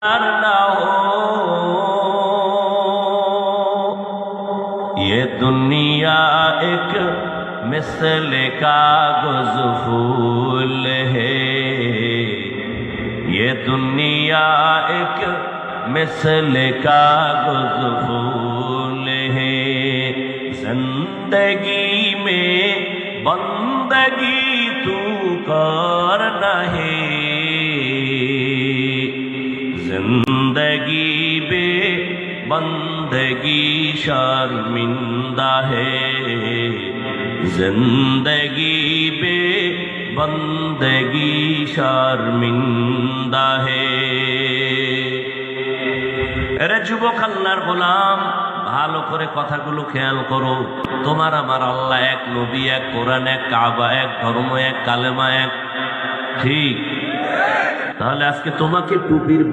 ना हो ये दुनिया एक मिसल कागज फूल है। ये दुनिया एक मिसल कागज फूल है। जिंदगी में बंदगी तू करना है। जिंदगी बे बंदगी शर्मिंदा है। जिंदगी बे बंदगी शर्मिंदा है। এরে যুবক আল্লাহর গোলাম, ভালো করে কথাগুলো খেয়াল করো। তোমার আমার আল্লাহ এক, নবী এক, কোরআন এক, কাবা এক, ধর্ম এক, কালেমা এক, ঠিক? তাহলে আজকে তোমাকে টুপির